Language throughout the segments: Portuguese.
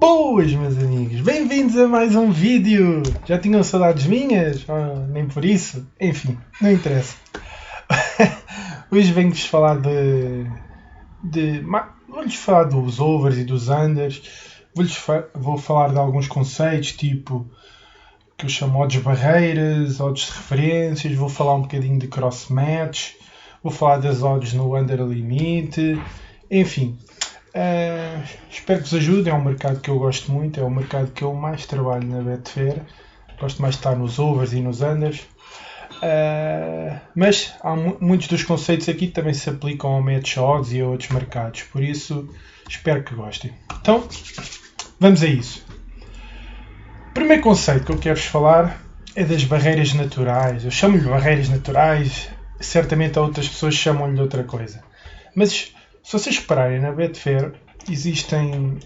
Boas, meus amigos, bem-vindos a mais um vídeo. Já tinham saudades minhas? Nem por isso? Enfim, não interessa. Hoje venho-vos falar vou-lhes falar dos overs e dos unders. Vou falar de alguns conceitos, tipo que eu chamo odds barreiras, odds de referências. Vou falar um bocadinho de cross-match. Vou falar das odds no under limite. Enfim, espero que vos ajude. É um mercado que eu gosto muito. É o mercado que eu mais trabalho na Betfair. Gosto mais de estar nos overs e nos unders. Mas muitos dos conceitos aqui também se aplicam ao match odds e a outros mercados. Por isso, espero que gostem. Então, vamos a isso. O primeiro conceito que eu quero-vos falar é das barreiras naturais. Eu chamo-lhe barreiras naturais. Certamente outras pessoas chamam-lhe de outra coisa. Mas se vocês repararem na Betfair, existem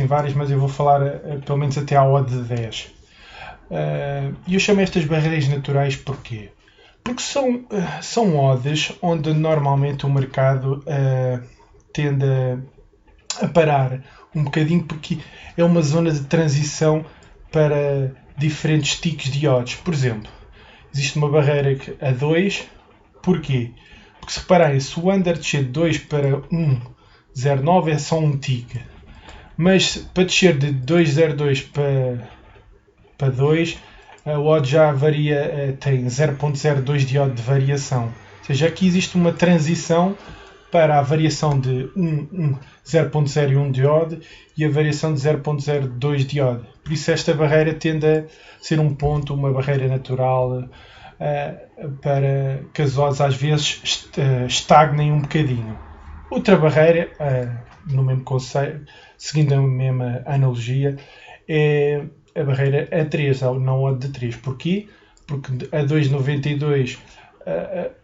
várias, mas eu vou falar pelo menos até à odd de 10. E eu chamo estas barreiras naturais porquê? Porque são odds onde normalmente o mercado tende a parar um bocadinho, porque é uma zona de transição para diferentes ticks de odds. Por exemplo, existe uma barreira a 2, porquê? Porque se repararem, se o under descer de 2 para 1,09 é só um tick. Mas para descer de 2,02 para 2, a odd já varia, tem 0,02 de odd de variação. Ou seja, aqui existe uma transição para a variação de 0,01 de odd e a variação de 0,02 de odd. Por isso esta barreira tende a ser um ponto, uma barreira natural, para que as odds às vezes estagnem um bocadinho. Outra barreira, no mesmo conceito, seguindo a mesma analogia, é a barreira a 3, não a de 3. Porquê? Porque a 2,92,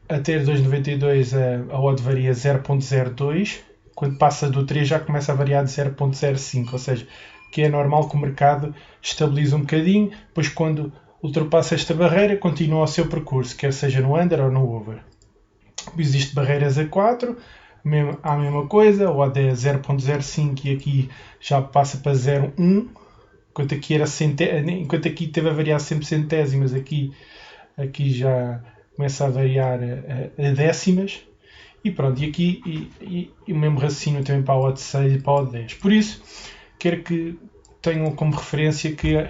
a ter 2,92 a odd varia 0,02, quando passa do 3 já começa a variar de 0,05, ou seja, que é normal que o mercado estabilize um bocadinho, depois quando ultrapassa esta barreira continua o seu percurso, quer seja no under ou no over. Existem barreiras a 4, a mesma coisa, a odd é 0,05 e aqui já passa para 0,1, enquanto aqui teve a variar sempre centésimas, aqui já começa a variar a décimas. E pronto, e aqui e o mesmo raciocínio também para a odd 6 e para a odd 10. Por isso, quero que tenham como referência que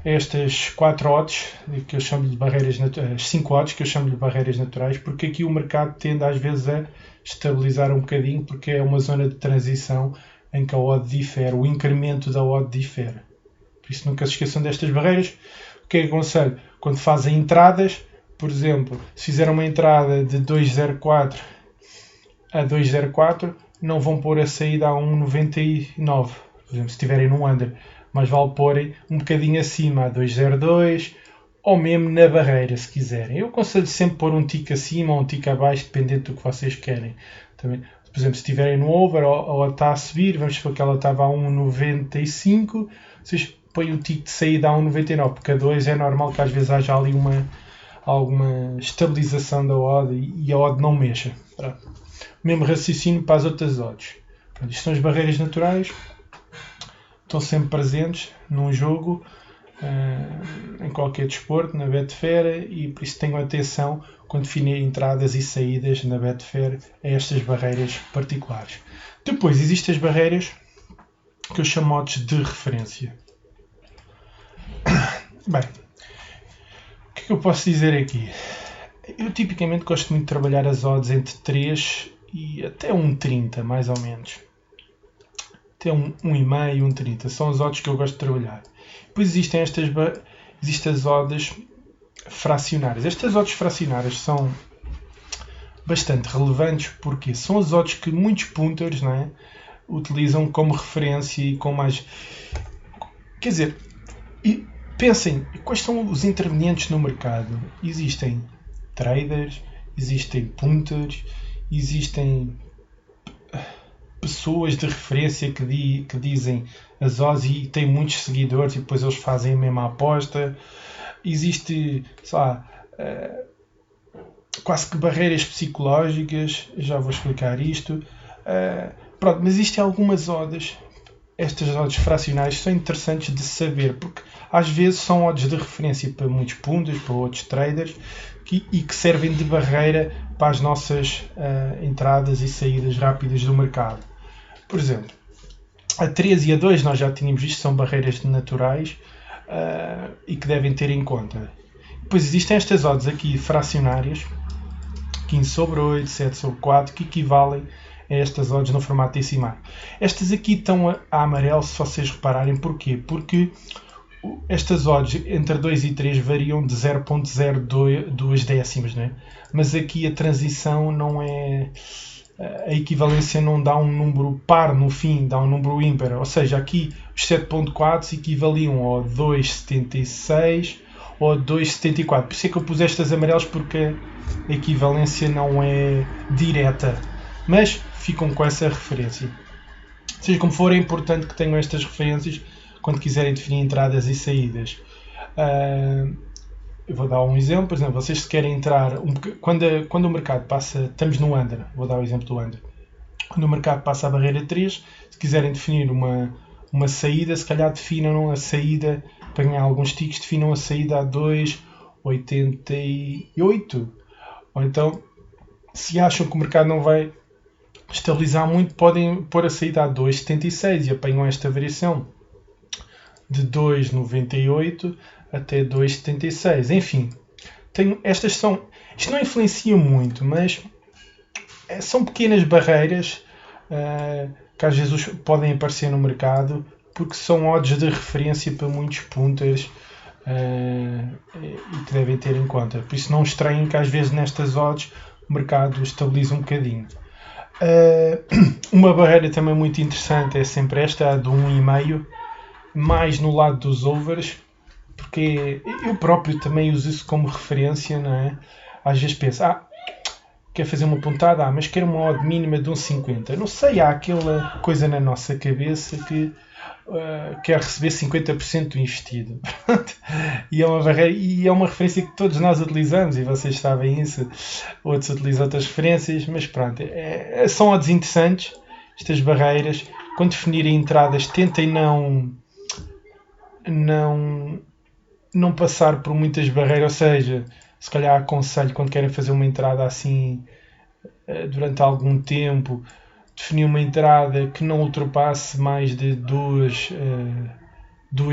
estas 4 odds, que eu chamo de barreiras naturais, as 5 odds que eu chamo de barreiras naturais, porque aqui o mercado tende às vezes a estabilizar um bocadinho, porque é uma zona de transição em que a odd difere, o incremento da odd difere. Por isso nunca se esqueçam destas barreiras. O que é que aconselho? Quando fazem entradas, por exemplo, se fizerem uma entrada de 2,04 a 2,04, não vão pôr a saída a 1,99. Por exemplo, se estiverem no under, mas vale porem um bocadinho acima, a 2,02, ou mesmo na barreira, se quiserem. Eu aconselho sempre pôr um tick acima ou um tick abaixo, dependendo do que vocês querem. Também, por exemplo, se estiverem no over ou está a subir, vamos supor que ela estava a 1,95, vocês põem o tick de saída a 1,99, porque a 2 é normal que às vezes haja ali alguma estabilização da odd e a odd não mexa. Pronto. O mesmo raciocínio para as outras odds. Pronto, isto são as barreiras naturais, estão sempre presentes num jogo, em qualquer desporto, na Betfair, e por isso tenham atenção quando definirem entradas e saídas na Betfair a estas barreiras particulares. Depois existem as barreiras que eu chamo odds de referência. Bem, o que é que eu posso dizer aqui? Eu tipicamente gosto muito de trabalhar as odds entre 3 e até 1,30, mais ou menos. Até 1,5 e 1,30. São as odds que eu gosto de trabalhar. Depois existem as odds fracionárias. Estas odds fracionárias são bastante relevantes porque são as odds que muitos punters, não é, utilizam como referência e com mais... Quer dizer, pensem, quais são os intervenientes no mercado? Existem traders, existem punters, existem pessoas de referência que dizem as odds e têm muitos seguidores e depois eles fazem a mesma aposta. Existe, sei lá, quase que barreiras psicológicas, já vou explicar isto. Pronto, mas existem algumas odds estas odds fracionárias são interessantes de saber, porque às vezes são odds de referência para muitos punters, para outros traders, e que servem de barreira para as nossas entradas e saídas rápidas do mercado. Por exemplo, a 3 e a 2 nós já tínhamos visto, são barreiras naturais e que devem ter em conta. Depois existem estas odds aqui fracionárias, 15 sobre 8, 7 sobre 4, que equivalem a estas odds no formato decimal. Estas aqui estão a amarelo, se vocês repararem. Porquê? Porque estas odds entre 2 e 3 variam de 0.02 décimos, não é? Mas aqui a transição não é... A equivalência não dá um número par no fim, dá um número ímpar. Ou seja, aqui os 7.4 equivaliam ao 2,76 ou ao 2,74. Por isso é que eu pus estas amarelas, porque a equivalência não é direta. Mas ficam com essa referência. Seja como for, é importante que tenham estas referências quando quiserem definir entradas e saídas. Eu vou dar um exemplo. Por exemplo, vocês se querem entrar... Quando o mercado passa... Estamos no under. Vou dar o exemplo do under. Quando o mercado passa a barreira 3, se quiserem definir uma saída, se calhar definam a saída, para ganhar alguns ticks, definam a saída a 2,88. Ou então, se acham que o mercado não vai estabilizar muito, podem pôr a saída a 2,76 e apanham esta variação de 2,98 até 2,76. Enfim, estas são... Isto não influencia muito, mas são pequenas barreiras que às vezes podem aparecer no mercado, porque são odds de referência para muitos punters e que devem ter em conta. Por isso não estranhem que às vezes nestas odds o mercado estabiliza um bocadinho. Uma barreira também muito interessante é sempre esta, a de 1,5, mais no lado dos overs, porque eu próprio também uso isso como referência, não é? Às vezes penso, quer fazer uma pontada, mas quero uma odd mínima de 1,50. Não sei, há aquela coisa na nossa cabeça que quer receber 50% do investido. E é uma barreira, e é uma referência que todos nós utilizamos, e vocês sabem isso. Outros utilizam outras referências, mas pronto, são odds interessantes, estas barreiras. Quando definirem entradas, tentem não passar por muitas barreiras, ou seja, se calhar aconselho, quando querem fazer uma entrada assim durante algum tempo, definir uma entrada que não ultrapasse mais de duas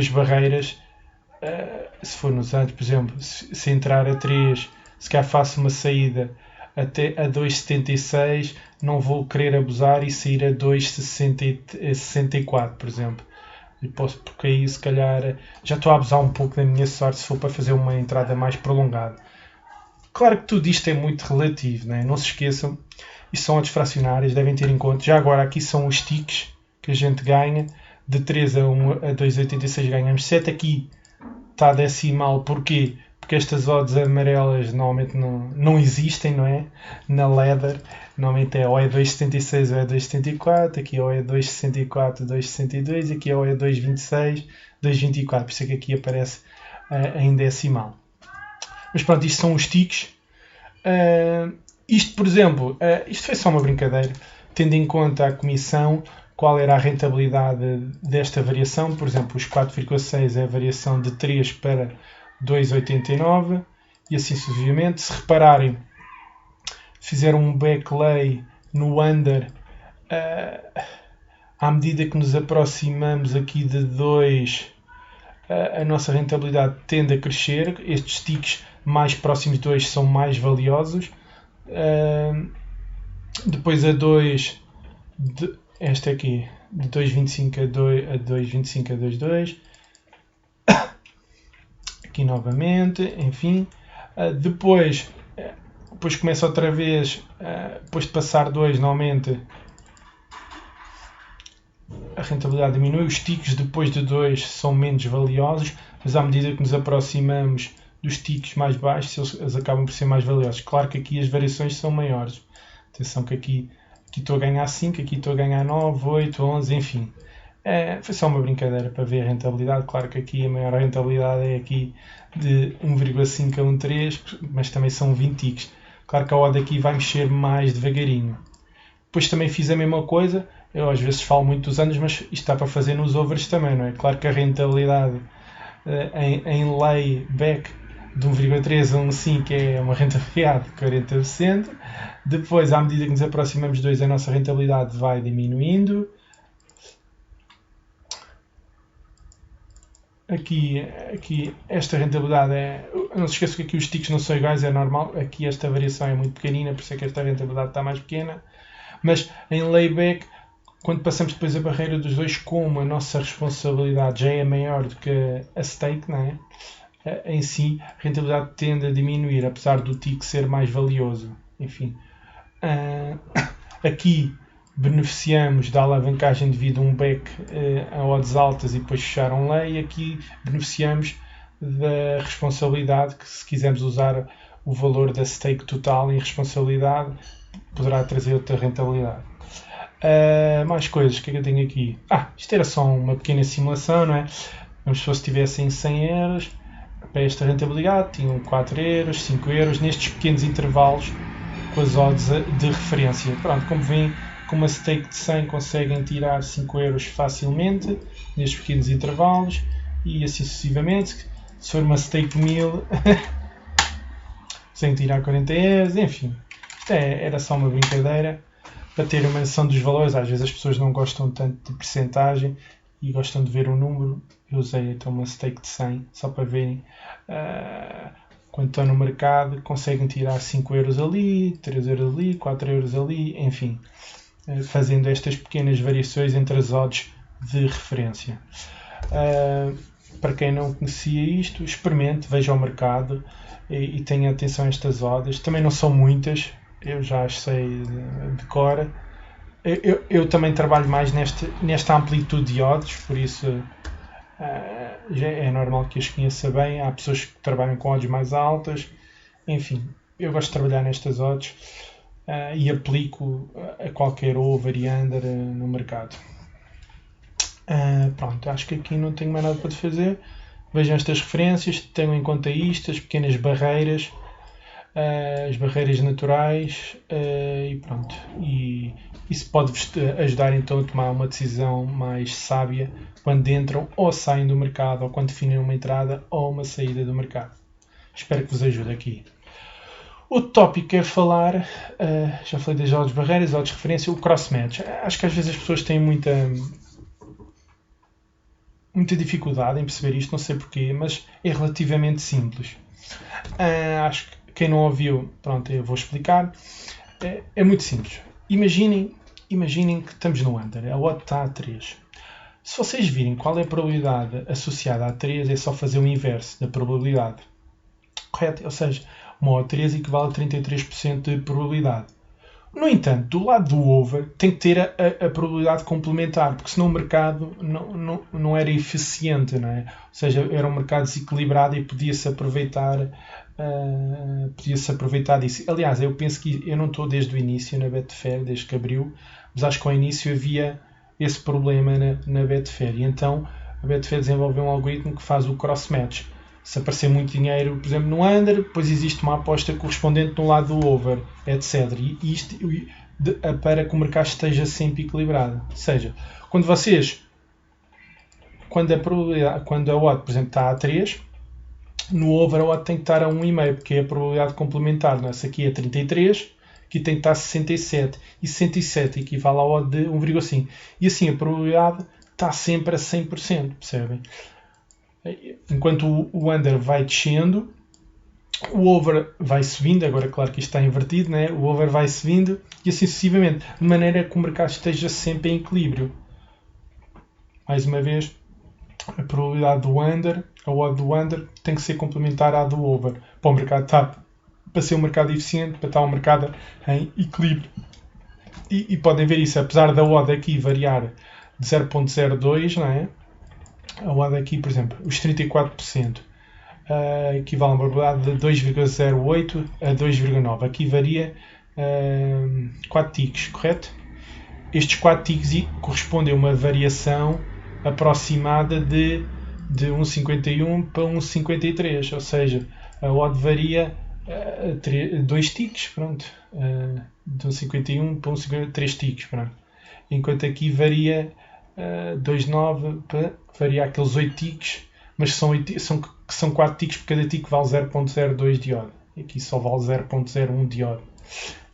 barreiras. Se for nos anos, por exemplo, se entrar a 3, se calhar faço uma saída até a 2,76, não vou querer abusar e sair a 2,64, por exemplo. Porque aí se calhar já estou a abusar um pouco da minha sorte se for para fazer uma entrada mais prolongada. Claro que tudo isto é muito relativo, não é? Não se esqueçam, isto são odds fracionárias, devem ter em conta. Já agora aqui são os ticks que a gente ganha, de 3 a 2,86 ganhamos 7. Aqui está decimal, porquê? Porque estas odds amarelas normalmente não existem, não é? Na ladder, normalmente ou é 2,76 ou é 2,74, aqui ou é 2,64, 2,62, aqui ou é 2,26, 2,24, por isso é que aqui aparece em decimal. Mas pronto, isto são os ticks. Isto, por exemplo, isto foi só uma brincadeira, tendo em conta a comissão, qual era a rentabilidade desta variação. Por exemplo, os 4,6 é a variação de 3 para 2,89 e assim sucessivamente. Se repararem, fizeram um backlay no under, à medida que nos aproximamos aqui de 2, a nossa rentabilidade tende a crescer. Estes ticks mais próximos de 2 são mais valiosos. Depois a 2, esta aqui, de 2,25 a 2,25 a 2,2. Aqui novamente, enfim. Depois começa outra vez, depois de passar 2, normalmente a rentabilidade diminui. Os ticks depois de 2 são menos valiosos, mas à medida que nos aproximamos dos ticks mais baixos, eles acabam por ser mais valiosos. Claro que aqui as variações são maiores. Atenção que aqui estou a ganhar 5, aqui estou a ganhar 9, 8, 11, enfim. Foi só uma brincadeira para ver a rentabilidade. Claro que aqui a maior rentabilidade é aqui de 1,5 a 1,3, mas também são 20 ticks. Claro que a odd aqui vai mexer mais devagarinho. Depois também fiz a mesma coisa, Eu às vezes falo muito dos anos, mas isto está para fazer nos overs também, não é? Claro que a rentabilidade em layback de 1,3 a 1,5 é uma rentabilidade de 40%. Depois, à medida que nos aproximamos de 2, a nossa rentabilidade vai diminuindo. Aqui esta rentabilidade não se esqueça que aqui os ticks não são iguais, é normal. Aqui esta variação é muito pequenina, por isso é que esta rentabilidade está mais pequena. Mas em layback, quando passamos depois a barreira dos 2, como a nossa responsabilidade já é maior do que a stake, não é? Em si, a rentabilidade tende a diminuir, apesar do tick ser mais valioso. Enfim, aqui beneficiamos da alavancagem devido a um back a odds altas e depois fechar um lay. Aqui beneficiamos da responsabilidade, que se quisermos usar o valor da stake total em responsabilidade, poderá trazer outra rentabilidade. Mais coisas, o que é que eu tenho aqui? Isto era só uma pequena simulação, não é? Vamos supor se tivessem 100 euros para esta rentabilidade, tinham 4 euros, 5 euros, nestes pequenos intervalos com as odds de referência. Pronto, como veem, com uma stake de 100 conseguem tirar 5 euros facilmente, nestes pequenos intervalos, e assim sucessivamente. Se for uma stake de 1000, conseguem tirar 40 euros, enfim. Isto era só uma brincadeira, para ter uma noção dos valores. Às vezes as pessoas não gostam tanto de percentagem e gostam de ver o número. Eu usei então uma stake de 100, só para verem. Quando estão no mercado, conseguem tirar 5 euros ali, 3 euros ali, 4 euros ali, enfim, fazendo estas pequenas variações entre as odds de referência. Para quem não conhecia isto, experimente, veja o mercado e tenha atenção a estas odds. Também não são muitas, eu já as sei de cor. Eu também trabalho mais nesta amplitude de odds, por isso já é normal que as conheça bem. Há pessoas que trabalham com odds mais altas. Enfim, eu gosto de trabalhar nestas odds e aplico a qualquer over e under no mercado. Pronto, acho que aqui não tenho mais nada para fazer. Vejam estas referências, tenham em conta isto, as pequenas barreiras, as barreiras naturais, e pronto. E isso pode-vos ajudar então a tomar uma decisão mais sábia quando entram ou saem do mercado, ou quando definem uma entrada ou uma saída do mercado. Espero que vos ajude aqui. Outro tópico que quero falar, já falei das odds barreiras, odds de referência, o cross-match. Acho que às vezes as pessoas têm muita dificuldade em perceber isto, não sei porquê, mas é relativamente simples. Acho que quem não ouviu, pronto, eu vou explicar. É muito simples. Imaginem que estamos no under, a odd está a 3. Se vocês virem qual é a probabilidade associada a 3, é só fazer o inverso da probabilidade. Correto? Ou seja, uma odd 3 equivale a 33% de probabilidade. No entanto, do lado do over tem que ter a probabilidade complementar, porque senão o mercado não era eficiente, não é? Ou seja, era um mercado desequilibrado e podia-se aproveitar disso. Aliás, eu penso que eu não estou desde o início na Betfair, desde que abriu, mas acho que ao início havia esse problema na Betfair. E então a Betfair desenvolveu um algoritmo que faz o cross-match. Se aparecer muito dinheiro, por exemplo, no under, depois existe uma aposta correspondente no lado do over, etc. E isto para que o mercado esteja sempre equilibrado. Ou seja, quando a odd, por exemplo, está a 3, no over a odd tem que estar a 1,5, porque é a probabilidade complementar. Não é? Se aqui é 33, aqui tem que estar a 67. E 67 equivale à odd de 1,5. E assim a probabilidade está sempre a 100%, percebem? Enquanto o under vai descendo, o over vai subindo. Agora, claro que isto está invertido, né? O over vai subindo e assim sucessivamente, de maneira que o mercado esteja sempre em equilíbrio. Mais uma vez, a probabilidade do under, a odd do under, tem que ser complementar à do over. Para o mercado para ser um mercado eficiente, para estar um mercado em equilíbrio. E podem ver isso, apesar da odd aqui variar de 0.02, não é? A odd aqui, por exemplo, os 34% equivale a uma probabilidade de 2,08 a 2,9. Aqui varia 4 ticks, correto? Estes 4 ticks correspondem a uma variação aproximada de 1,51 para 1,53, ou seja, a odd varia 2 ticks, pronto, de 1,51 para 1,53 ticks, pronto. enquanto aqui varia 2,9 varia aqueles 8 ticks, mas são 4 ticks, porque cada tick vale 0.02 de odd. Aqui só vale 0.01 de odd.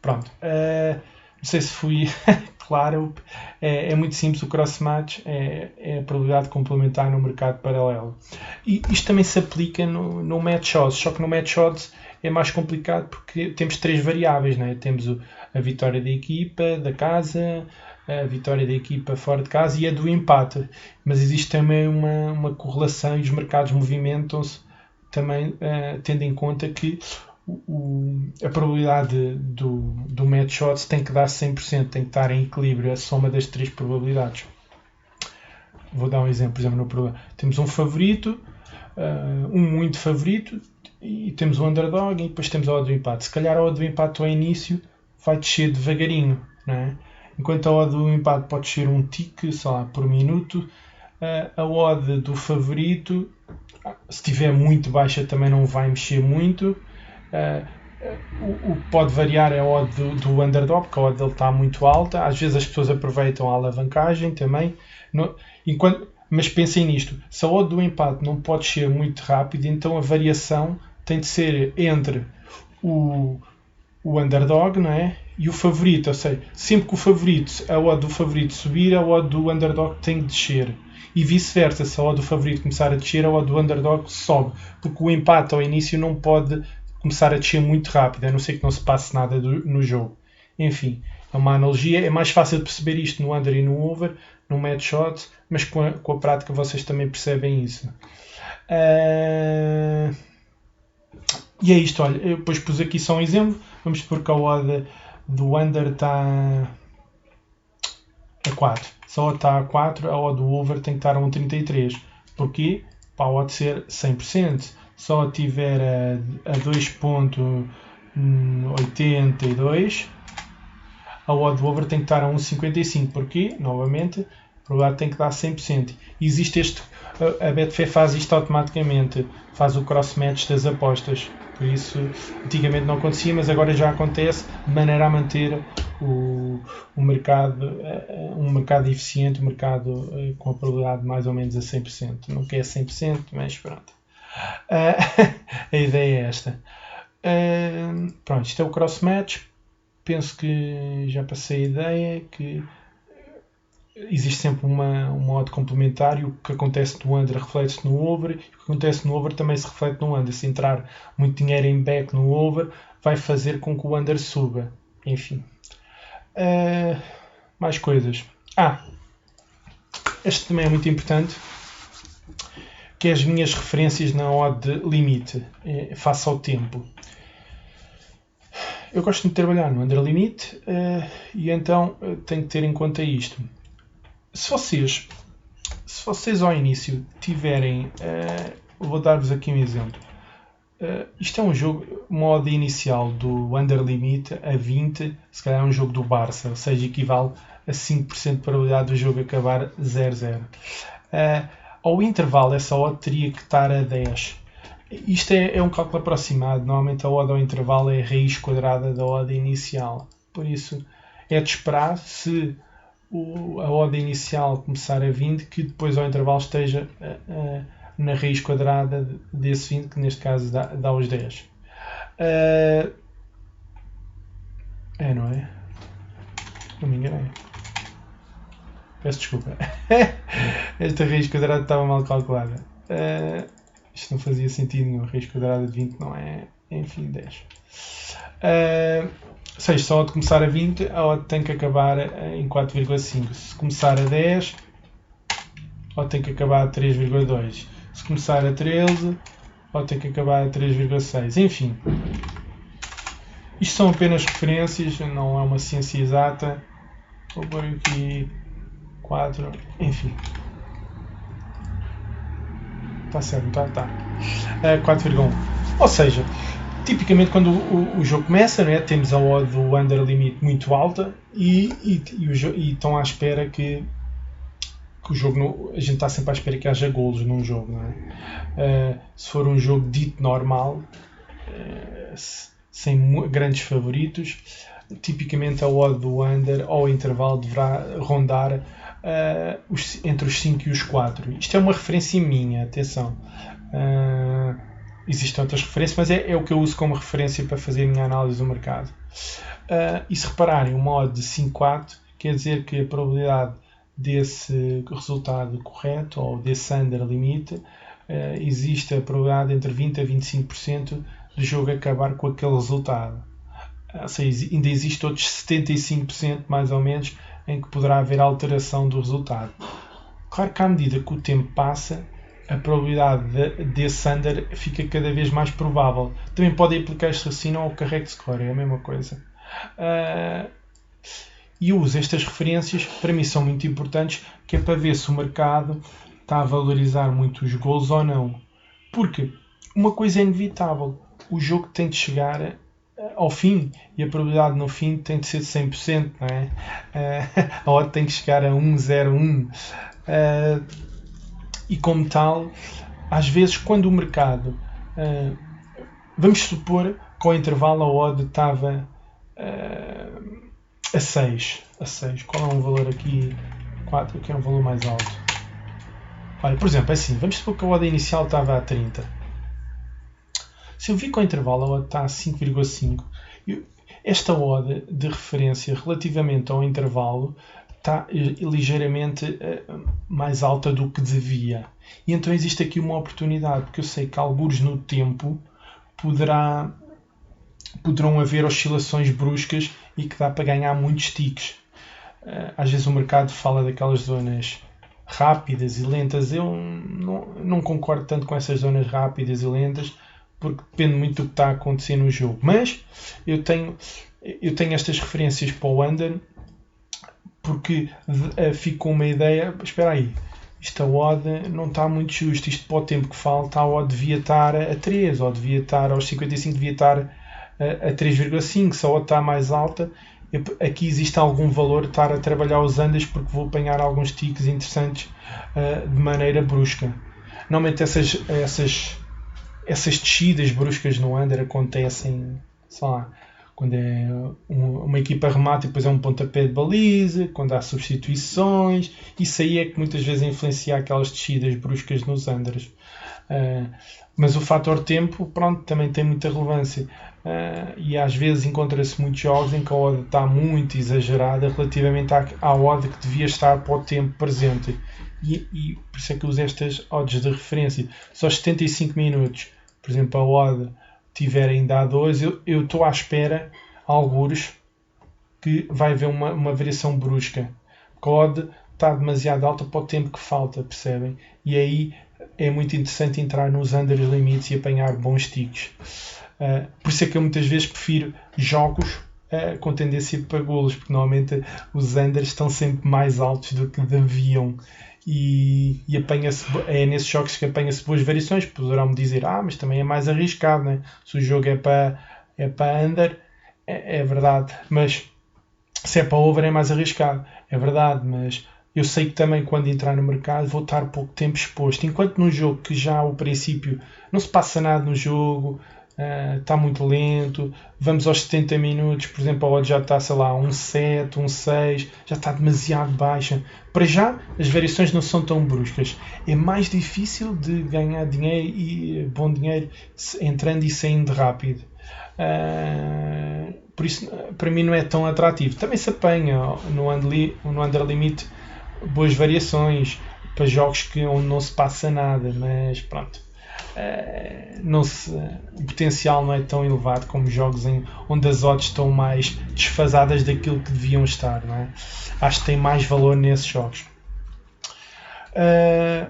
Pronto. Não sei se fui claro. É muito simples. O cross-match é a probabilidade complementar no mercado paralelo. E isto também se aplica no match odds, só que no match odds é mais complicado porque temos 3 variáveis, não é? Temos a vitória da equipa, da casa, a vitória da equipa fora de casa e a do empate. Mas existe também uma correlação e os mercados movimentam-se também tendo em conta que a probabilidade do match odds tem que dar 100%, tem que estar em equilíbrio a soma das 3 probabilidades. Vou dar um exemplo, por exemplo, no problema. Temos um favorito, um muito favorito, e temos um underdog e depois temos a odd do empate. Se calhar a odd do empate ao início vai descer devagarinho, não é? Enquanto a odd do empate pode descer um tique, sei lá, por minuto, a odd do favorito, se estiver muito baixa, também não vai mexer muito. O que pode variar é a odd do underdog, porque a odd dele está muito alta. Às vezes as pessoas aproveitam a alavancagem também. Mas pensem nisto, se a odd do empate não pode ser muito rápido, então a variação tem de ser entre o underdog, não é? E o favorito. Ou seja, sempre que a odd do favorito subir, a odd do underdog tem de descer. E vice-versa, se a odd do favorito começar a descer, a odd do underdog sobe. Porque o empate ao início não pode começar a descer muito rápido, a não ser que não se passe nada no jogo. Enfim, é uma analogia. É mais fácil de perceber isto no under e no over, no match odds, mas com a prática vocês também percebem isso. E é isto, olha, eu depois pus aqui só um exemplo. Vamos supor que a odd do under está a 4. Se a odd está a 4, a odd do over tem que estar a 1,33. Porquê? Para a odd ser 100%. Se a odd estiver a 2,82, a odd do over tem que estar a 1,55. Porquê? Novamente, a probabilidade tem que dar 100%. Existe a Betfair faz isto automaticamente, faz o cross-match das apostas. Por isso, antigamente não acontecia, mas agora já acontece, de maneira a manter um mercado eficiente, um mercado com a probabilidade mais ou menos a 100%. Não quer 100%, mas pronto. A ideia é esta. Pronto, isto é o cross-match. Penso que já passei a ideia que existe sempre uma odd complementar, e o que acontece no under reflete-se no over, e o que acontece no over também se reflete no under. Se entrar muito dinheiro em back no over, vai fazer com que o under suba. Enfim. Mais coisas. Este também é muito importante, que é as minhas referências na odd limite, face ao tempo. Eu gosto de trabalhar no under limite, e então tenho que ter em conta isto. Se vocês ao início tiverem, vou dar-vos aqui um exemplo. Isto é um jogo, uma odd inicial do under limite a 20, se calhar é um jogo do Barça, ou seja, equivale a 5% de probabilidade do jogo acabar 0-0. Ao intervalo, essa odd teria que estar a 10. Isto é um cálculo aproximado. Normalmente a odd ao intervalo é a raiz quadrada da odd inicial. Por isso é de esperar, se a odd inicial começar a 20, que depois ao intervalo esteja na raiz quadrada desse 20, que neste caso dá os 10. Não é? Não me enganei. Peço desculpa. Esta raiz quadrada estava mal calculada. Isto não fazia sentido nenhum. A raiz quadrada de 20 não é, enfim, 10. Ou seja, se a odd começar a 20, a odd tem que acabar em 4,5. Se começar a 10, a odd tem que acabar a 3,2. Se começar a 13, a odd tem que acabar a 3,6. Enfim, isto são apenas referências, não é uma ciência exata. Vou pôr aqui 4, enfim. Está certo, está. 4,1. Ou seja, tipicamente quando o jogo começa, né, temos a odd do under limite muito alta e estão à espera que o jogo, a gente está sempre à espera que haja golos num jogo, não é? Se for um jogo dito normal, sem grandes favoritos, tipicamente a odd do under ou intervalo deverá rondar entre os 5 e os 4. Isto é uma referência minha, atenção. Existem outras referências, mas é o que eu uso como referência para fazer a minha análise do mercado. E se repararem, uma odd de 5,4 quer dizer que a probabilidade desse resultado correto ou desse under limite, existe a probabilidade entre 20% a 25% do jogo acabar com aquele resultado. Ou seja, ainda existe outros 75% mais ou menos em que poderá haver alteração do resultado. Claro que à medida que o tempo passa, a probabilidade desse under fica cada vez mais provável. Também podem aplicar este raciocínio ao carrego score, é a mesma coisa. E eu uso estas referências, para mim são muito importantes, que é para ver se o mercado está a valorizar muito os gols ou não. Porque uma coisa é inevitável, o jogo tem de chegar ao fim e a probabilidade no fim tem de ser de 100%, não é? A odd tem que chegar a 1,01. E como tal, às vezes quando o mercado, vamos supor que ao intervalo a odd estava a 6. Qual é um valor aqui? 4, que é um valor mais alto. Olha, por exemplo, assim, vamos supor que a odd inicial estava a 30. Se eu vi que ao intervalo a odd está a 5,5, esta odd de referência relativamente ao intervalo está ligeiramente mais alta do que devia. E então existe aqui uma oportunidade, porque eu sei que alguns no tempo poderão haver oscilações bruscas e que dá para ganhar muitos ticks. Às vezes o mercado fala daquelas zonas rápidas e lentas. Eu não concordo tanto com essas zonas rápidas e lentas, porque depende muito do que está a acontecer no jogo. Mas eu tenho estas referências para o under, porque fico com uma ideia, espera aí, isto a odd não está muito justo, isto para o tempo que falta, a odd devia estar a 3, ou devia estar aos 55, devia estar a 3,5, se a odd está mais alta, aqui existe algum valor de estar a trabalhar os unders, porque vou apanhar alguns ticks interessantes de maneira brusca. Normalmente essas descidas bruscas no under acontecem, sei lá, quando é uma equipa remata e depois é um pontapé de baliza, quando há substituições, isso aí é que muitas vezes influencia aquelas descidas bruscas nos unders. Mas o fator tempo, pronto, também tem muita relevância. E às vezes encontra-se muitos jogos em que a odd está muito exagerada relativamente à odd que devia estar para o tempo presente. E por isso é que eu uso estas odds de referência. Só 75 minutos, por exemplo, a odd tiver ainda a 2, eu estou à espera, algures, que vai haver uma variação brusca. Porque a odd está demasiado alta para o tempo que falta, percebem? E aí é muito interessante entrar nos under limites e apanhar bons ticks. Por isso é que eu muitas vezes prefiro jogos com tendência para golos, porque normalmente os unders estão sempre mais altos do que deviam. E é nesses jogos que apanha-se boas variações. Poderão-me dizer, mas também é mais arriscado, né? Se o jogo é para under, é verdade, mas se é para over é mais arriscado, é verdade, mas eu sei que também quando entrar no mercado vou estar pouco tempo exposto, enquanto num jogo que já ao princípio não se passa nada no jogo, está muito lento, vamos aos 70 minutos, por exemplo, a odd já está, sei lá, 1,7, 1,6, já está demasiado baixa. Para já, as variações não são tão bruscas. É mais difícil de ganhar dinheiro e bom dinheiro entrando e saindo rápido. Por isso, para mim não é tão atrativo. Também se apanha no under limit boas variações para jogos onde não se passa nada, mas pronto. O potencial não é tão elevado como jogos onde as odds estão mais desfasadas daquilo que deviam estar, não é? Acho que tem mais valor nesses jogos.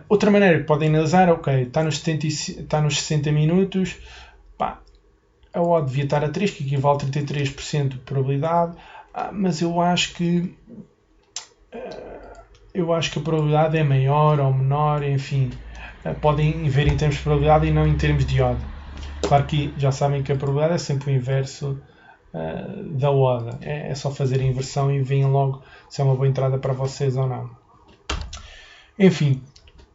Outra maneira que podem analisar, está nos 60 minutos, a odd devia estar a 3, que equivale a 33% de probabilidade, mas eu acho que a probabilidade é maior ou menor, enfim. Podem ver em termos de probabilidade e não em termos de odd. Claro que já sabem que a probabilidade é sempre o inverso da odd. É só fazer a inversão e veem logo se é uma boa entrada para vocês ou não. Enfim,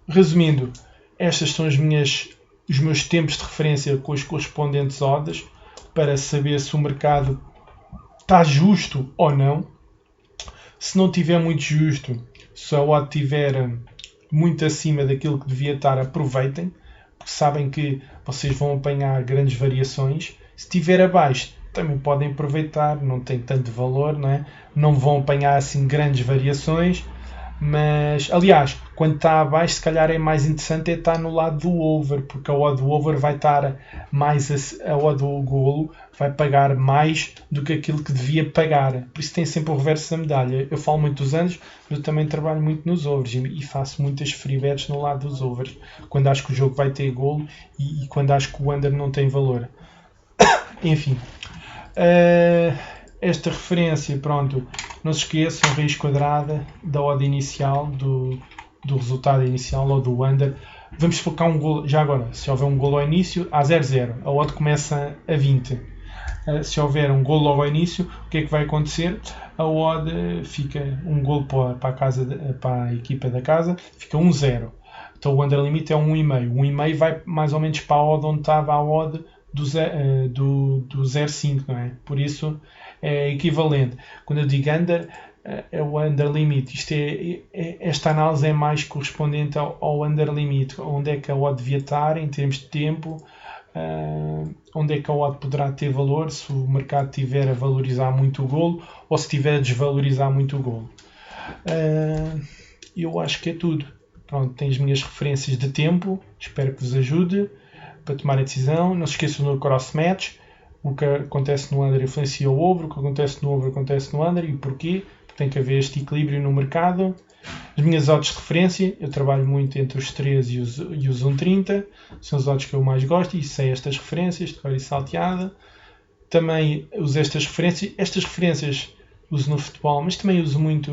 resumindo, estas são os meus tempos de referência com os correspondentes odds para saber se o mercado está justo ou não. Se não estiver muito justo, se a odd estiver muito acima daquilo que devia estar, aproveitem, porque sabem que vocês vão apanhar grandes variações. Se estiver abaixo, também podem aproveitar, não tem tanto valor, não é? Não vão apanhar assim grandes variações, mas, aliás, quando está abaixo, se calhar é mais interessante estar no lado do over, porque a odd do over vai estar mais, a odd do golo vai pagar mais do que aquilo que devia pagar. Por isso tem sempre o reverso da medalha. Eu falo muito dos unders, mas eu também trabalho muito nos overs e faço muitas free bets no lado dos overs, quando acho que o jogo vai ter golo e quando acho que o under não tem valor. Enfim, esta referência, pronto, não se esqueçam, raiz quadrada da odd inicial, do resultado inicial ou do under. Vamos focar um golo, já agora, se houver um golo ao início, há 0-0, a odd começa a 20. Se houver um golo logo ao início, o que é que vai acontecer? A odd fica um golo para a equipa da casa, fica 1-0. Então o under limite é 1,5. 1,5 vai mais ou menos para a odd onde estava a odd do 0,5, não é? Por isso é equivalente. Quando eu digo under, é o under limit. Esta análise é mais correspondente ao under limit, onde é que a odd devia estar em termos de tempo, onde é que a odd poderá ter valor, se o mercado estiver a valorizar muito o golo ou se estiver a desvalorizar muito o golo. Eu acho que é tudo. Pronto, tenho as minhas referências de tempo, espero que vos ajude para tomar a decisão. Não se esqueçam do cross match. O que acontece no under influencia o over, o que acontece no over acontece no under. E porquê? Porque tem que haver este equilíbrio no mercado. As minhas odds de referência, eu trabalho muito entre os 13 e os 1,30. São os odds que eu mais gosto e sei estas referências, de cor e salteada. Também uso estas referências. Estas referências uso no futebol, mas também uso muito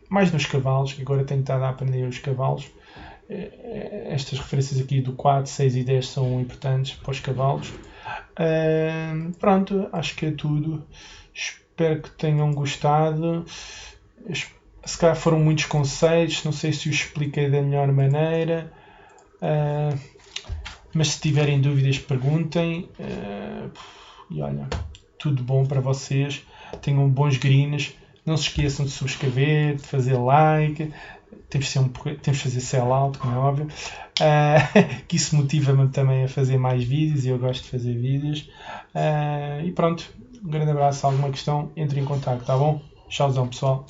mais nos cavalos, que agora tenho estado a aprender os cavalos. Estas referências aqui do 4, 6 e 10 são importantes para os cavalos. Pronto, acho que é tudo. Espero que tenham gostado. Se calhar foram muitos conceitos, não sei se os expliquei da melhor maneira. Mas se tiverem dúvidas, perguntem. E olha, tudo bom para vocês. Tenham bons greens. Não se esqueçam de subscrever, de fazer like. Temos de fazer sell-out, como é óbvio. Que isso motiva-me também a fazer mais vídeos e eu gosto de fazer vídeos. E pronto, um grande abraço. Se há alguma questão, entre em contato, tá bom? Tchauzão, pessoal.